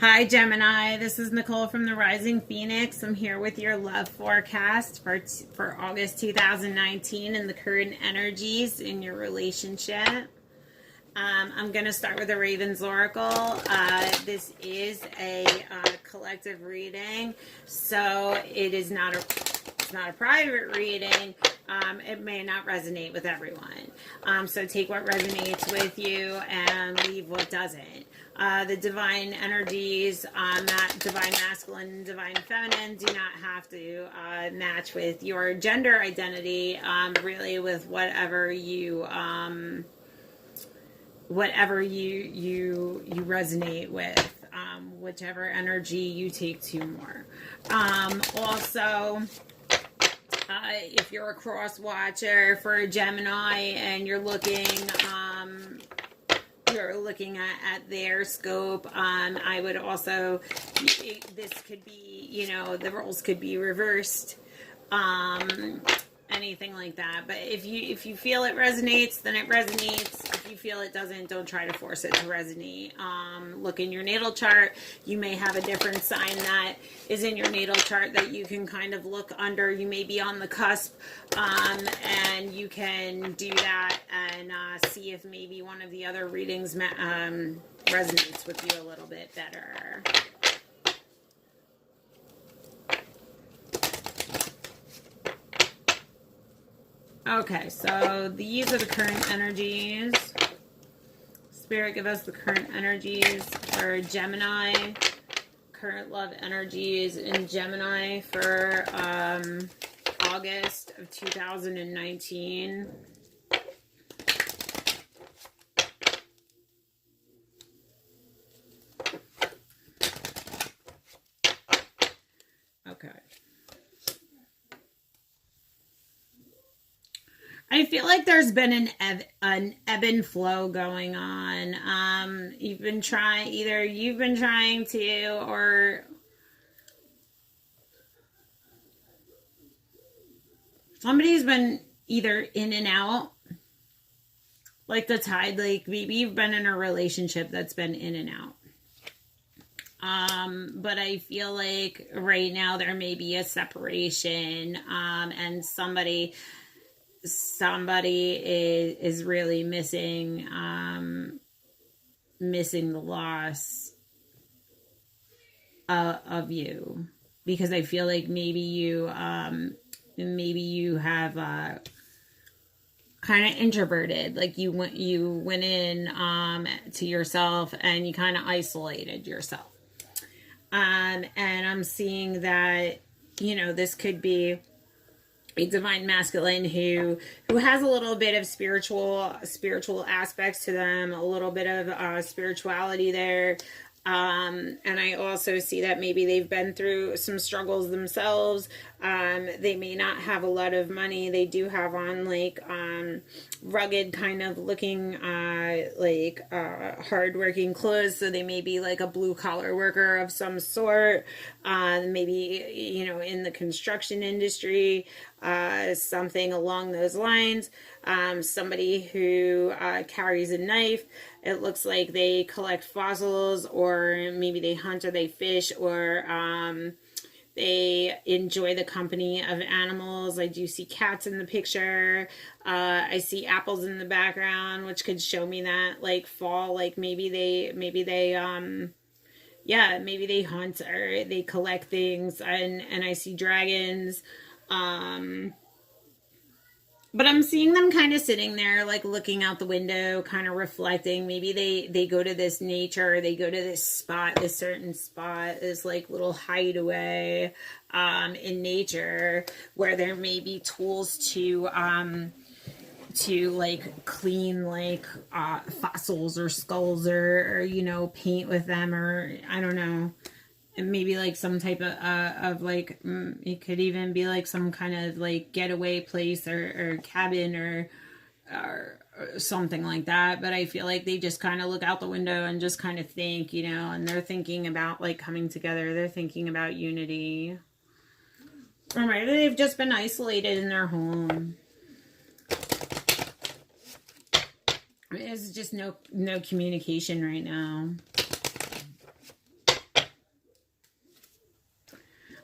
Hi, Gemini. This is Nicole from the Rising Phoenix. I'm here with your love forecast for August 2019 and the current energies in your relationship. I'm going to start with the Raven's Oracle. This is a collective reading, so it's not a private reading. It may not resonate with everyone. So take what resonates with you and leave what doesn't. The divine energies, that divine masculine and divine feminine, do not have to match with your gender identity. Really, with whatever you resonate with, whichever energy you take to more. Also, if you're a cross watcher for a Gemini and you're looking at their scope, I would also, this could be, the roles could be reversed, anything like that. But if you feel it resonates, then it resonates. If you feel it doesn't, don't try to force it to resonate. Look in your natal chart. You may have a different sign that is in your natal chart that you can kind of look under. You may be on the cusp, and you can do that and see if maybe one of the other readings resonates with you a little bit better. Okay, so these are the current energies. Spirit, give us the current energies for Gemini. Current love energies in Gemini for August of 2019. Okay. I feel like there's been an ebb and flow going on. You've been trying to, or somebody's been either in and out, like the tide, like maybe you've been in a relationship that's been in and out. But I feel like right now there may be a separation, and somebody is really missing the loss of you, because I feel like maybe you have kind of introverted, like you went in to yourself and you kind of isolated yourself, and I'm seeing that this could be a divine masculine who has a little bit of spiritual aspects to them, a little bit of spirituality there. And I also see that maybe they've been through some struggles themselves. They may not have a lot of money. They do have on rugged kind of looking, hardworking clothes. So they may be like a blue collar worker of some sort. Maybe, in the construction industry, something along those lines. Somebody who carries a knife. It looks like they collect fossils, or maybe they hunt or they fish, or they enjoy the company of animals. I do see cats in the picture. I see apples in the background, which could show me that fall, maybe they hunt or they collect things, and I see dragons. But I'm seeing them kind of sitting there, looking out the window, kind of reflecting. Maybe they go to this nature, they go to this certain spot, this little hideaway in nature, where there may be tools to clean fossils or skulls, or paint with them, or I don't know. And maybe some type of it could even be some kind of getaway place, or cabin, or something like that. But I feel like they just kind of look out the window and just kind of think, and they're thinking about coming together. They're thinking about unity. Or maybe they've just been isolated in their home. There's just no communication right now.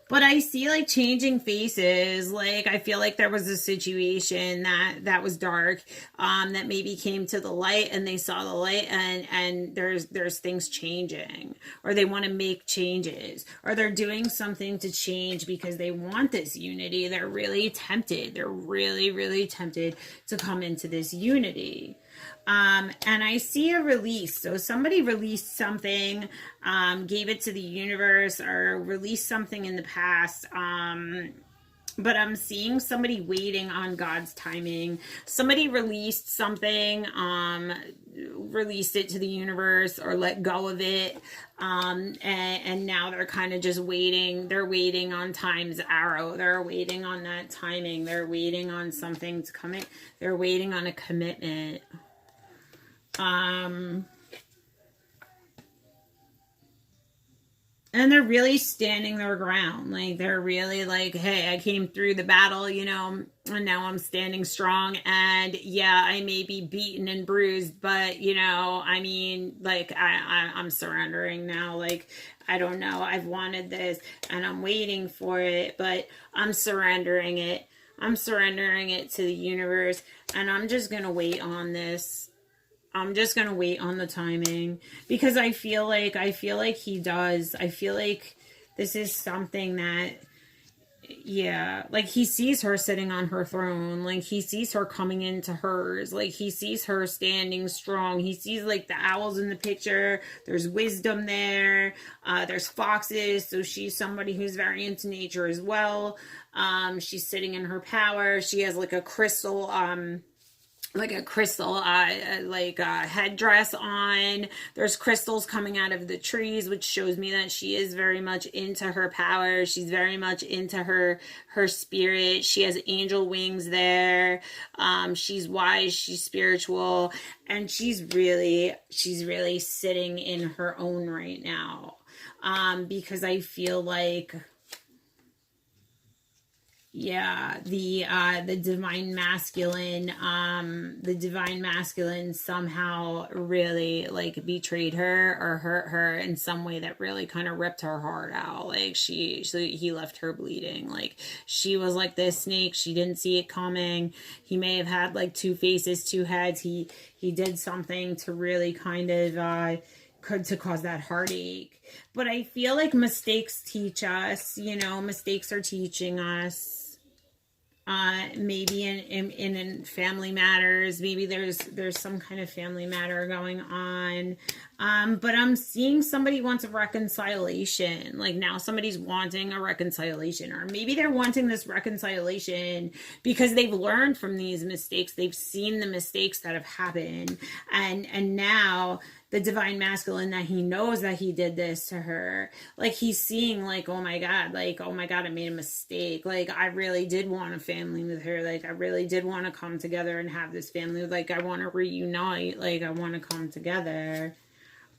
But I see like changing faces. Like I feel like there was a situation that was dark, that maybe came to the light, and they saw the light, and there's things changing, or they want to make changes, or they're doing something to change because they want this unity. They're really tempted. They're really tempted to come into this unity. And I see a release. So somebody released something, gave it to the universe, or released something in the past. But I'm seeing somebody waiting on God's timing. Somebody released something, released it to the universe, or let go of it. And now they're kind of just waiting. They're waiting on time's arrow. They're waiting on that timing. They're waiting on something to come in. They're waiting on a commitment. And they're really standing their ground. Like, they're really like, hey, I came through the battle, you know, and now I'm standing strong. And yeah, I may be beaten and bruised, but, you know, I mean, like, I'm surrendering now. Like, I don't know. I've wanted this and I'm waiting for it, but I'm surrendering it. I'm surrendering it to the universe, and I'm just going to wait on this. I'm just going to wait on the timing, because I feel like he does. I feel like this is something that, yeah, like he sees her sitting on her throne. Like he sees her coming into hers. Like he sees her standing strong. He sees like the owls in the picture. There's wisdom there. There's foxes. So she's somebody who's very into nature as well. She's sitting in her power. She has like a crystal, headdress on. There's crystals coming out of the trees, which shows me that she is very much into her power. She's very much into her spirit. She has angel wings there. She's wise, she's spiritual, and she's really sitting in her own right now. Because I feel like, yeah, the divine masculine somehow really like betrayed her or hurt her in some way that really kind of ripped her heart out. Like he left her bleeding. Like she was like this snake. She didn't see it coming. He may have had like two faces, two heads. He did something to really kind of to cause that heartache. But I feel like mistakes teach us, you know, mistakes are teaching us. Maybe in family matters, maybe there's some kind of family matter going on. But I'm seeing somebody wants a reconciliation. Like now somebody's wanting a reconciliation, or maybe they're wanting this reconciliation because they've learned from these mistakes. They've seen the mistakes that have happened. And now the divine masculine, that he knows that he did this to her, like he's seeing like, oh my God, I made a mistake. Like I really did want a family with her. Like I really did want to come together and have this family. Like I want to reunite. Like I want to come together.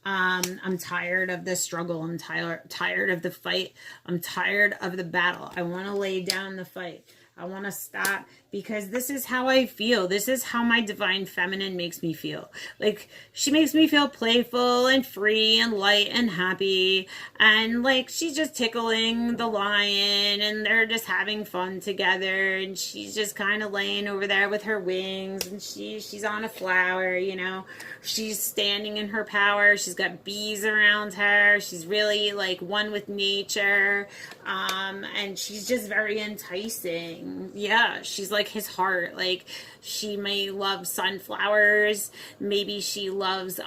I'm tired of the struggle. I'm tired of the fight. I'm tired of the battle. I want to lay down the fight. I want to stop, because this is how I feel. This is how my divine feminine makes me feel. Like she makes me feel playful and free and light and happy. And like she's just tickling the lion and they're just having fun together. And she's just kind of laying over there with her wings, and she's on a flower, you know. She's standing in her power. She's got bees around her. She's really like one with nature. And she's just very enticing. Yeah, she's like his heart. Like she may love sunflowers. Maybe she loves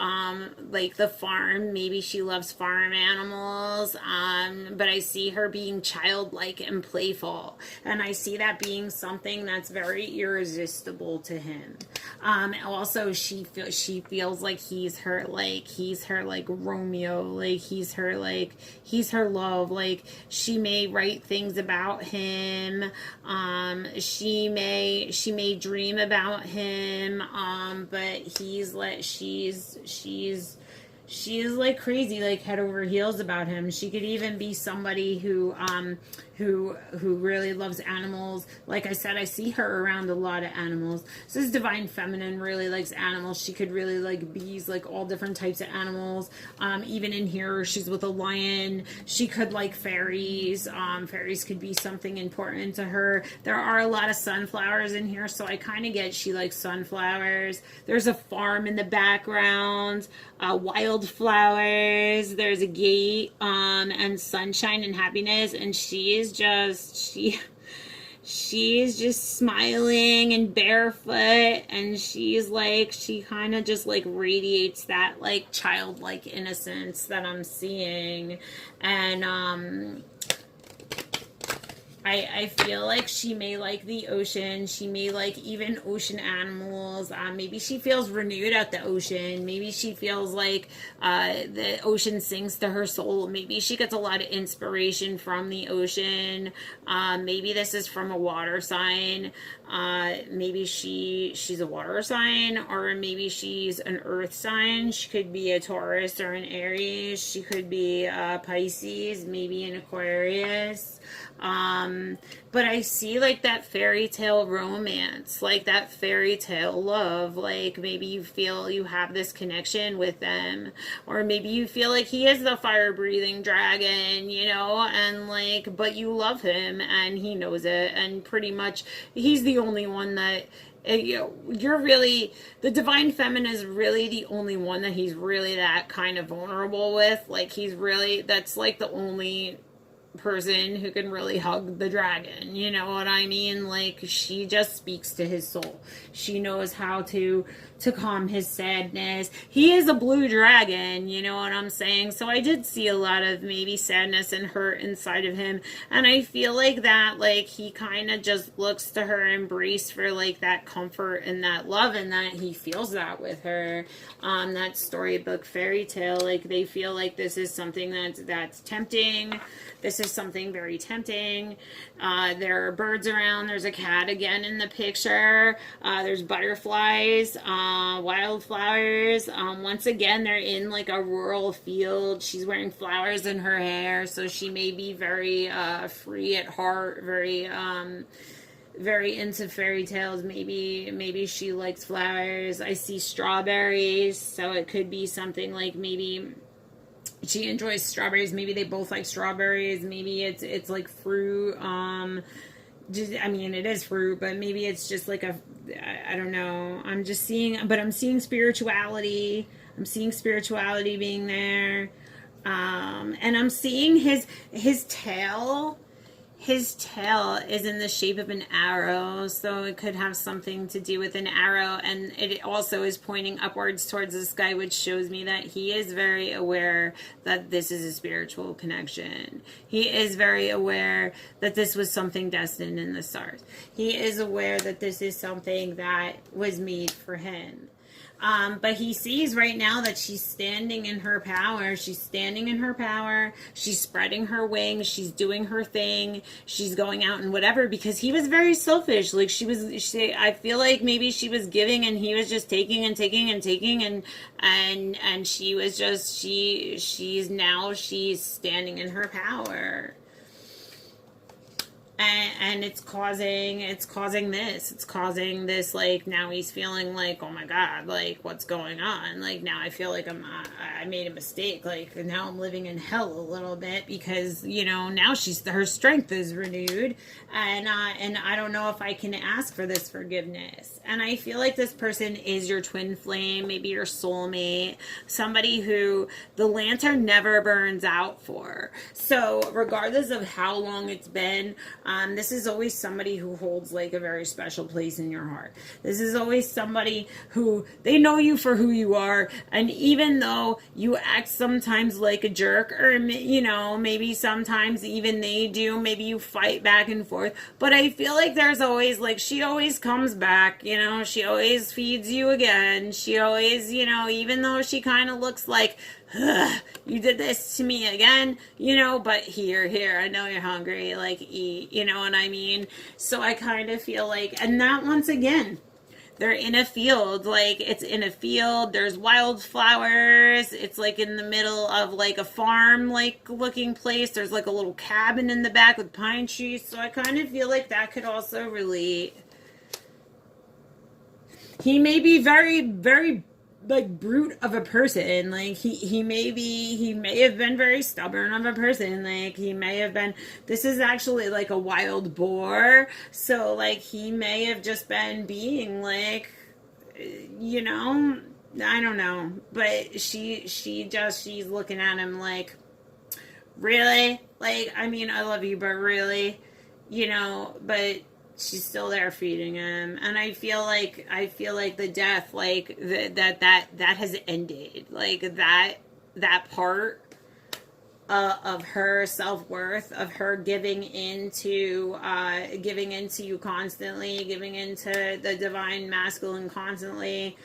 like the farm. Maybe she loves farm animals. But I see her being childlike and playful, and I see that being something that's very irresistible to him. Also, she feels like he's her like Romeo. Like he's her love. Like she may write things about him. She may dream about him, but she's she is like crazy, like head over heels about him. She could even be somebody who really loves animals. Like I said, I see her around a lot of animals. So this divine feminine really likes animals. She could really like bees, like all different types of animals. Even in here, she's with a lion. She could like fairies. Fairies could be something important to her. There are a lot of sunflowers in here, so I kind of get she likes sunflowers. There's a farm in the background. Wildflowers, there's a gate, and sunshine and happiness, and she's just smiling and barefoot, and she kind of just like radiates that like childlike innocence that I'm seeing. And I feel like she may like the ocean. She may like even ocean animals. Maybe she feels renewed at the ocean. Maybe she feels like the ocean sings to her soul. Maybe she gets a lot of inspiration from the ocean. Maybe this is from a water sign. Maybe she's a water sign, or maybe she's an earth sign. She could be a Taurus or an Aries. She could be Pisces, maybe an Aquarius. But I see like that fairy tale romance, like that fairy tale love. Like maybe you feel you have this connection with them, or maybe you feel like he is the fire breathing dragon, and like, but you love him and he knows it, and pretty much he's the only one that you're really, the divine feminine is really the only one that he's really that kind of vulnerable with. Like that's like the only person who can really hug the dragon, you know what I mean? Like she just speaks to his soul. She knows how to calm his sadness. He is a blue dragon, you know what I'm saying? So I did see a lot of maybe sadness and hurt inside of him, and I feel like that, like he kind of just looks to her embrace for like that comfort and that love, and that he feels that with her. That storybook fairy tale, like they feel like this is something that's tempting. This is something very tempting. There are birds around. There's a cat again in the picture. There's butterflies, wildflowers. Once again, they're in like a rural field. She's wearing flowers in her hair, so she may be very free at heart, very into fairy tales. Maybe she likes flowers. I see strawberries, so it could be something like maybe she enjoys strawberries. Maybe they both like strawberries. Maybe it's like fruit. It is fruit, but maybe it's just like I don't know. I'm seeing spirituality. I'm seeing spirituality being there. And I'm seeing his tail. His tail is in the shape of an arrow, so it could have something to do with an arrow, and it also is pointing upwards towards the sky, which shows me that he is very aware that this is a spiritual connection. He is very aware that this was something destined in the stars. He is aware that this is something that was made for him. But he sees right now that she's standing in her power. She's standing in her power. She's spreading her wings. She's doing her thing. She's going out and whatever, because he was very selfish. Like I feel like maybe she was giving and he was just taking and taking and taking, and she was just, she's standing in her power. And it's causing this, like, now he's feeling like, oh my God, like, what's going on? Like, now I feel like I made a mistake. Like, now I'm living in hell a little bit, because, now her strength is renewed, and I don't know if I can ask for this forgiveness. And I feel like this person is your twin flame, maybe your soulmate, somebody who the lantern never burns out for. So regardless of how long it's been, this is always somebody who holds like a very special place in your heart. This is always somebody who, they know you for who you are, and even though you act sometimes like a jerk, or maybe sometimes even they do, maybe you fight back and forth, but I feel like there's always, like, she always comes back, she always feeds you again. She always, even though she kind of looks like, you did this to me again, but here, I know you're hungry, like, eat, you know what I mean? So I kind of feel like, and that, once again, They're in a field, like it's in a field. There's wildflowers. It's like in the middle of like a farm like looking place. There's like a little cabin in the back with pine trees. So I kind of feel like that could also relate. He may be very, very like brute of a person. Like he may have been very stubborn of a person. Like he may have been, this is actually like a wild boar, so like he may have just been being like, you know, I don't know, but she's looking at him like, really, like, I mean, I love you, but really, you know, but she's still there feeding him. And I feel like the death, like that has ended. Like that part of her self-worth, of her giving into you constantly, giving into the divine masculine constantly,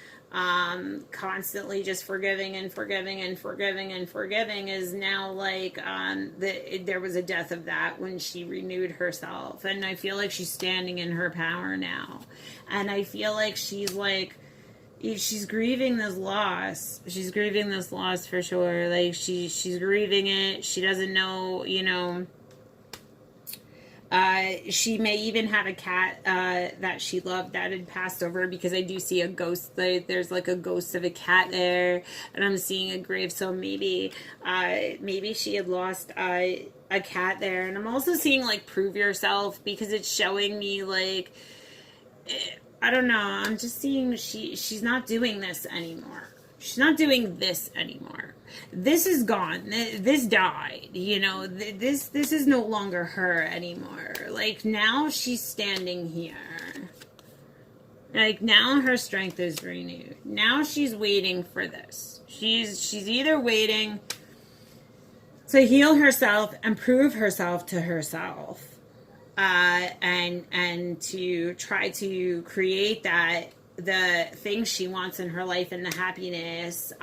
constantly just forgiving and forgiving and forgiving and forgiving, is now like there was a death of that when she renewed herself. And I feel like she's standing in her power now, and I feel like she's grieving this loss. She's grieving this loss for sure. Like she's grieving it. She doesn't know, you know. She may even have a cat that she loved that had passed over, because I do see a ghost. There's like a ghost of a cat there, and I'm seeing a grave. So maybe she had lost a cat there. And I'm also seeing like prove yourself, because it's showing me like, I don't know. I'm just seeing she's not doing this anymore. She's not doing this anymore. This is gone. This died. You know, this is no longer her anymore. Like now she's standing here. Like now her strength is renewed. Now she's waiting for this. She's either waiting to heal herself and prove herself to herself, and to try to create the things she wants in her life and the happiness.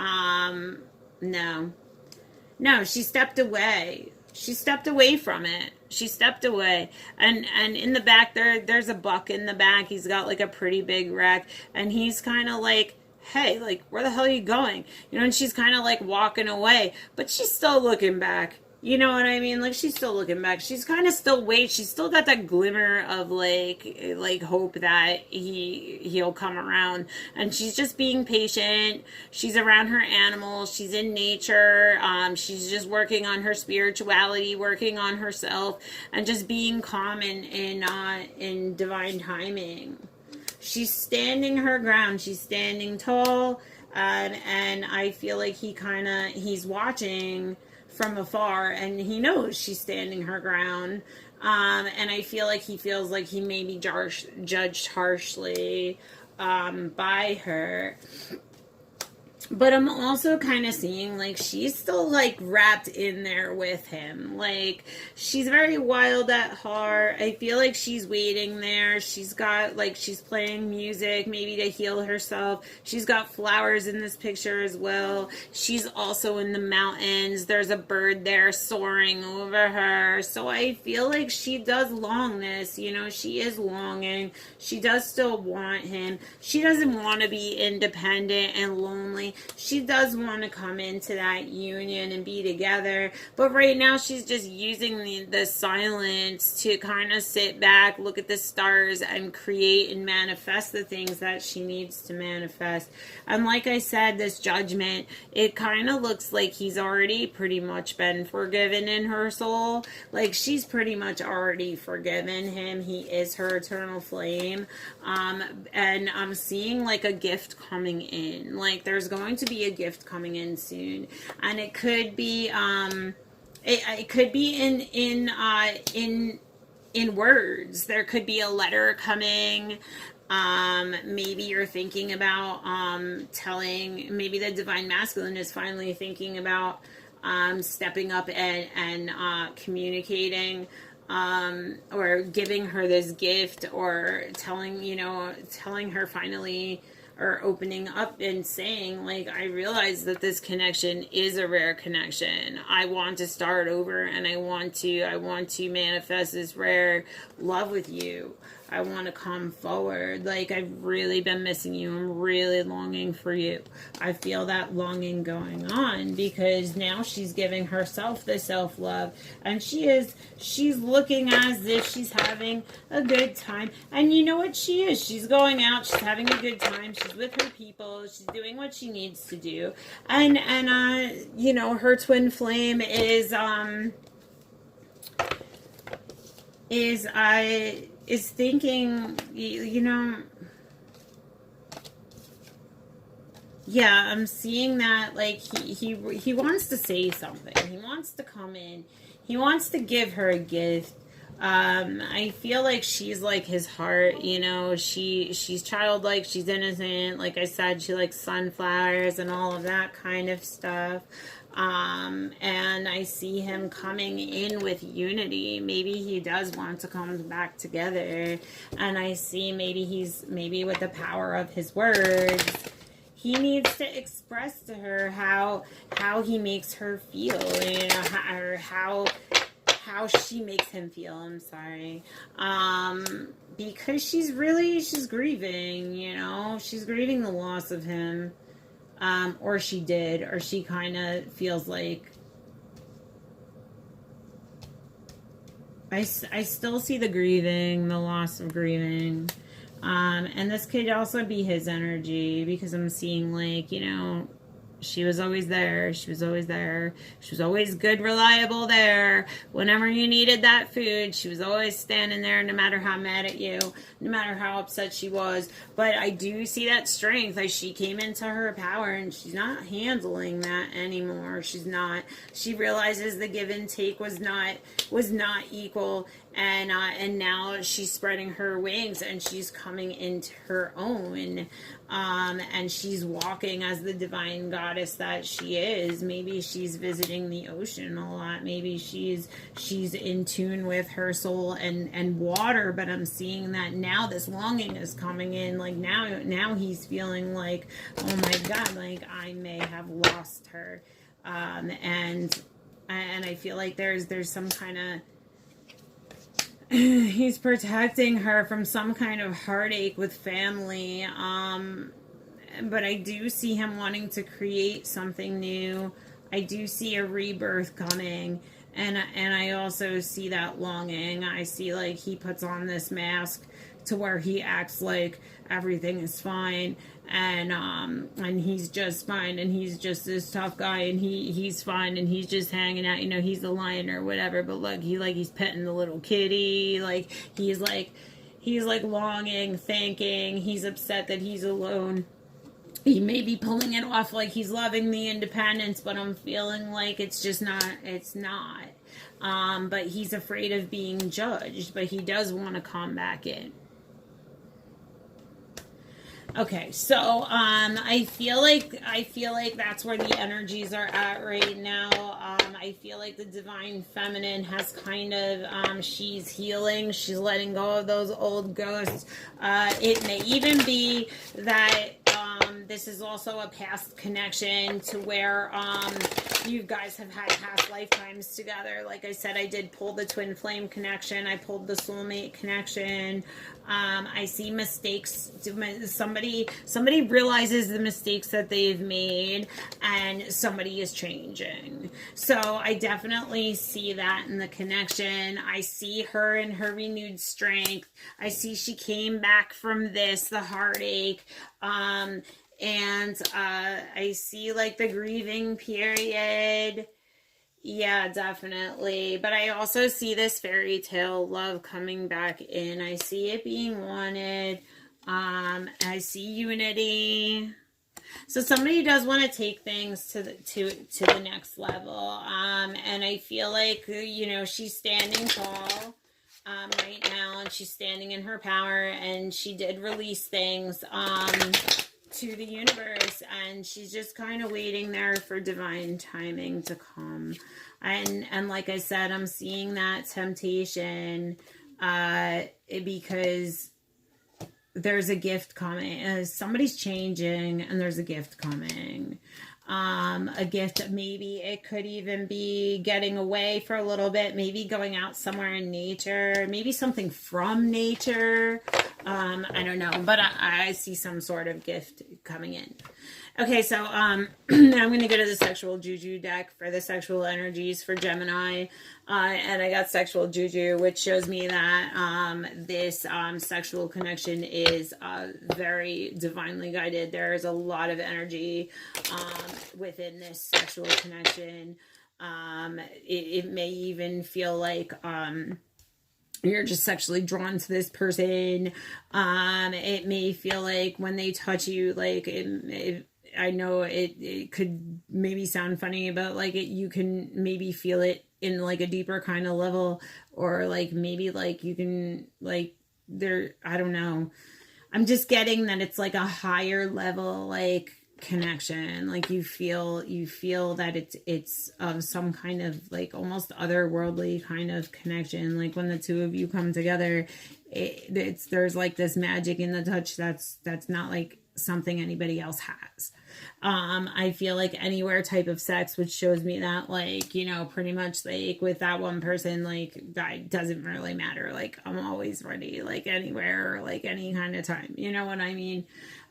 No, she stepped away. She stepped away from it. She stepped away. And in the back there's a buck in the back. He's got like a pretty big wreck, and he's kind of like, hey, like, where the hell are you going? You know, and she's kind of like walking away, but she's still looking back. You know what I mean? Like, she's still looking back. She's kind of still she's still got that glimmer of like hope that he'll come around. And she's just being patient. She's around her animals. She's in nature. She's just working on her spirituality, working on herself, and just being calm in divine timing. She's standing her ground. She's standing tall. And I feel like he's watching from afar, and he knows she's standing her ground, and I feel like he feels like he may be judged harshly by her. But I'm also kind of seeing like she's still like wrapped in there with him. Like she's very wild at heart. I feel like she's waiting there. She's got like, she's playing music maybe to heal herself. She's got flowers in this picture as well. She's also in the mountains. There's a bird there soaring over her. So I feel like she does long this, you know, she is longing. She does still want him. She doesn't want to be independent and lonely. She does want to come into that union and be together, but right now she's just using the silence to kind of sit back, look at the stars, and create and manifest the things that she needs to manifest. And like I said, this judgment, it kind of looks like he's already pretty much been forgiven in her soul. Like she's pretty much already forgiven him. He is her eternal flame. And I'm seeing like a gift coming in. Like there's going to be a gift coming in soon, and it could be it could be in words. There could be a letter coming. Maybe you're thinking about maybe the divine masculine is finally thinking about stepping up and communicating, or giving her this gift, or telling her finally, or opening up and saying, like, I realize that this connection is a rare connection. I want to start over, and I want to manifest this rare love with you. I want to come forward. Like, I've really been missing you. I'm really longing for you. I feel that longing going on because now she's giving herself the self-love, and she's looking as if she's having a good time. And you know what she is? She's going out, she's having a good time, she's with her people, she's doing what she needs to do. And you know, her twin flame is thinking, you know, yeah, I'm seeing that, like, he wants to say something. He wants to come in. He wants to give her a gift. I feel like she's like his heart, you know, she's childlike, she's innocent. Like I said, she likes sunflowers and all of that kind of stuff. And I see him coming in with unity. Maybe he does want to come back together. And I see maybe with the power of his words, he needs to express to her how he makes her feel, you know, or how she makes him feel. I'm sorry. Because she's grieving, you know, she's grieving the loss of him. Or she did, or she kind of feels like, I still see the grieving, the loss of grieving. And this could also be his energy, because I'm seeing, like, you know, she was always there. She was always there. She was always good, reliable there. Whenever you needed that food, she was always standing there, no matter how mad at you, no matter how upset she was. But I do see that strength. Like, she came into her power, and she's not handling that anymore. She's not. She realizes the give and take was not equal. And now she's spreading her wings, and she's coming into her own, and she's walking as the divine goddess that she is. Maybe she's visiting the ocean a lot. Maybe she's in tune with her soul and water. But I'm seeing that now this longing is coming in. Like, now he's feeling like, oh my God, like, I may have lost her, and I feel like there's some kind of, he's protecting her from some kind of heartache with family. But I do see him wanting to create something new. I do see a rebirth coming. And I also see that longing. I see, like, he puts on this mask to where he acts like everything is fine, and he's just fine, and he's just this tough guy, and he's fine, and he's just hanging out, you know, he's the lion or whatever. But look, he's petting the little kitty, like he's longing, thinking, he's upset that he's alone. He may be pulling it off like he's loving the independence, but I'm feeling like it's not. But he's afraid of being judged, but he does want to come back in. Okay, so I feel like that's where the energies are at right now. I feel like the divine feminine has kind of, she's healing, she's letting go of those old ghosts. It may even be that this is also a past connection to where you guys have had past lifetimes together. Like I said, I did pull the twin flame connection. I pulled the soulmate connection. I see mistakes. Somebody realizes the mistakes that they've made, and somebody is changing. So I definitely see that in the connection. I see her in her renewed strength. I see she came back from the heartache. And I see, like, the grieving period. Yeah, definitely. But I also see this fairy tale love coming back in. I see it being wanted. I see unity. So somebody does want to take things to the next level. And I feel like, you know, she's standing tall right now, and she's standing in her power, and she did release things to the universe, and she's just kind of waiting there for divine timing to come. And like I said, I'm seeing that temptation because there's a gift coming. Somebody's changing, and there's a gift coming. A gift, maybe it could even be getting away for a little bit, maybe going out somewhere in nature, maybe something from nature. I don't know, but I see some sort of gift coming in. Okay, so now I'm going to go to the sexual juju deck for the sexual energies for Gemini. And I got sexual juju, which shows me that this sexual connection is very divinely guided. There is a lot of energy within this sexual connection. It may even feel like you're just sexually drawn to this person. It may feel like when they touch you, like I know it could maybe sound funny, but like you can maybe feel it in like a deeper kind of level, or like maybe like you can like there, I don't know. I'm just getting that it's like a higher level like connection. Like you feel that it's some kind of like almost otherworldly kind of connection. Like when the two of you come together, there's like this magic in the touch that's not like something anybody else has. I feel like anywhere type of sex, which shows me that like, you know, pretty much like with that one person, like that doesn't really matter. Like I'm always ready, like anywhere, like any kind of time, you know what I mean?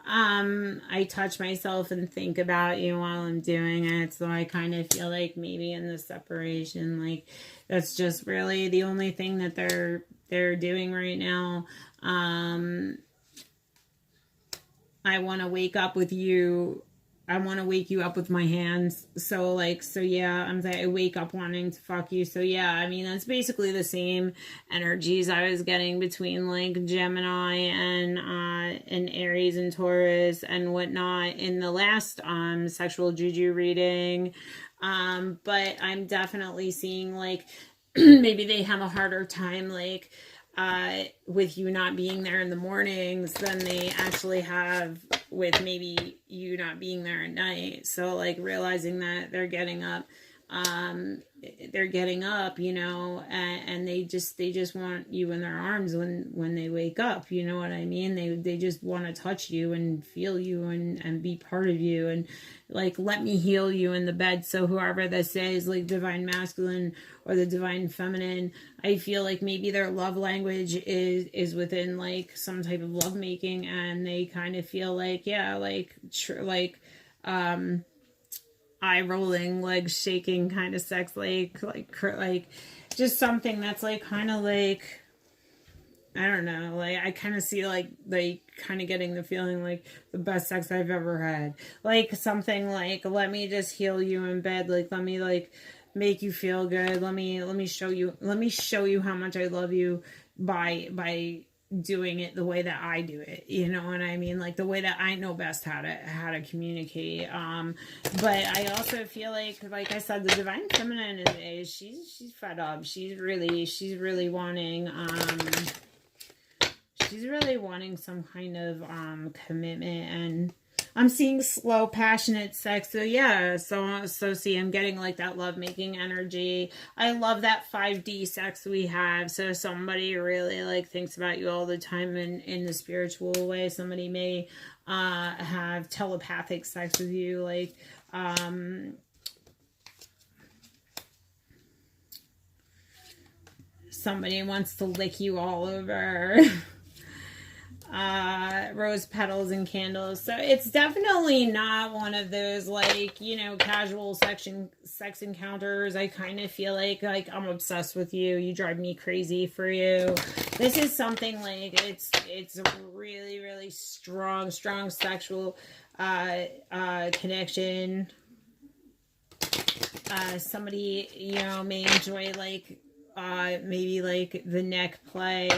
I touch myself and think about you while I'm doing it. So I kind of feel like maybe in the separation, like that's just really the only thing that they're doing right now. I want to wake up with you. I want to wake you up with my hands. So like, so yeah, I wake up wanting to fuck you. So yeah, I mean, that's basically the same energies I was getting between like Gemini and Aries and Taurus and whatnot in the last sexual juju reading. But I'm definitely seeing like maybe they have a harder time like with you not being there in the mornings than they actually have with maybe you not being there at night. So like realizing that they're getting up, you know, and they just want you in their arms when they wake up, you know what I mean? They just want to touch you and feel you and be part of you and like, let me heal you in the bed. So whoever this is, like divine masculine or the divine feminine, I feel like maybe their love language is within like some type of love making, and they kind of feel like, yeah, like eye rolling, legs shaking kind of sex, like just something that's like kind of like, I don't know, like I kind of see like kind of getting the feeling like the best sex I've ever had, like something like, let me just heal you in bed, like let me like make you feel good, let me show you how much I love you by doing it the way that I do it, you know what I mean, like the way that I know best how to communicate. But I also feel like I said, the divine feminine is she's fed up, she's really wanting some kind of commitment, and I'm seeing slow, passionate sex. So yeah, so see, I'm getting like that lovemaking energy. I love that 5D sex we have. So somebody really like thinks about you all the time in the spiritual way. Somebody may have telepathic sex with you, like somebody wants to lick you all over. Rose petals and candles. So it's definitely not one of those like, you know, casual sex encounters. I kind of feel like I'm obsessed with you. You drive me crazy for you. This is something like it's a really, really strong sexual connection. Somebody, you know, may enjoy like maybe like the neck play.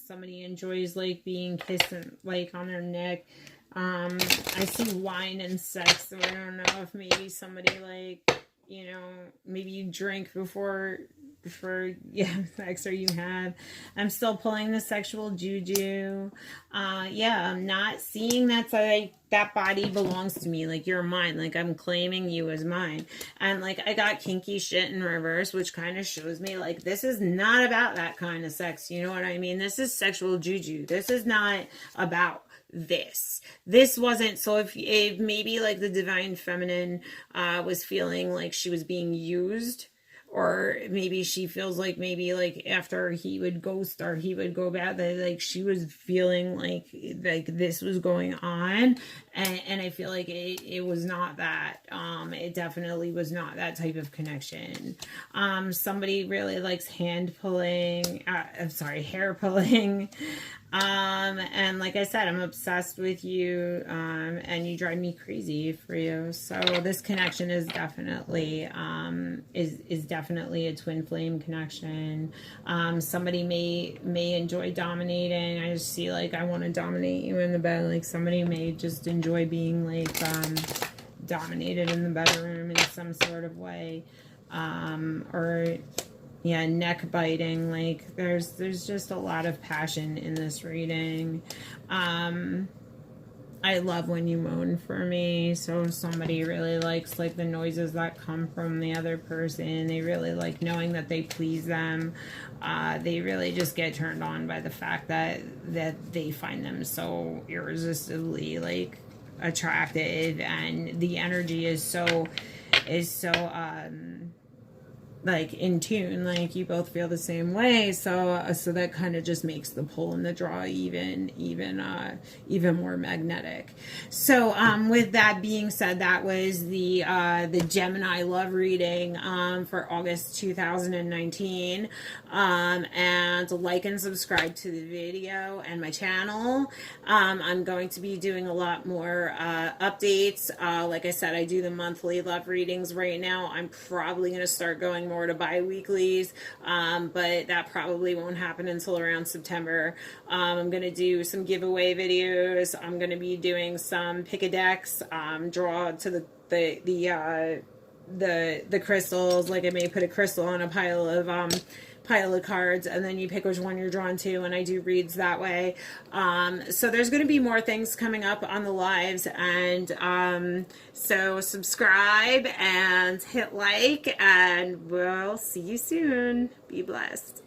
Somebody enjoys like being kissed like on their neck. I see wine and sex, so I don't know if maybe somebody like, you know, maybe you drink before sex, or you have. I'm still pulling the sexual juju. Yeah, I'm not seeing that's like that body belongs to me, like you're mine, like I'm claiming you as mine. And like I got kinky shit in reverse, which kind of shows me like this is not about that kind of sex, you know what I mean? This is sexual juju. This is not about this wasn't. So if maybe like the divine feminine was feeling like she was being used, or maybe she feels like maybe like after he would ghost or he would go bad, that like she was feeling like this was going on, and I feel like it was not that. It definitely was not that type of connection. Somebody really likes hand pulling, hair pulling. And like I said, I'm obsessed with you, and you drive me crazy for you. So this connection is definitely, is definitely a twin flame connection. Somebody may enjoy dominating. I just see like, I want to dominate you in the bed. Like somebody may just enjoy being like, dominated in the bedroom in some sort of way. Or yeah, neck biting. Like there's just a lot of passion in this reading. I love when you moan for me. So if somebody really likes like the noises that come from the other person, they really like knowing that they please them. They really just get turned on by the fact that they find them so irresistibly like attractive, and the energy is so like in tune, like you both feel the same way, so that kind of just makes the pull and the draw even more magnetic. So with that being said, that was the Gemini love reading for August 2019. And like and subscribe to the video and my channel. I'm going to be doing a lot more updates. Like I said, I do the monthly love readings right now. I'm probably going to start going more to bi-weeklies, but that probably won't happen until around September. I'm going to do some giveaway videos. I'm going to be doing some pick a decks, draw to the crystals. Like I may put a crystal on a pile of cards, and then you pick which one you're drawn to, and I do reads that way. So there's going to be more things coming up on the lives, and so subscribe and hit like, and we'll see you soon. Be blessed.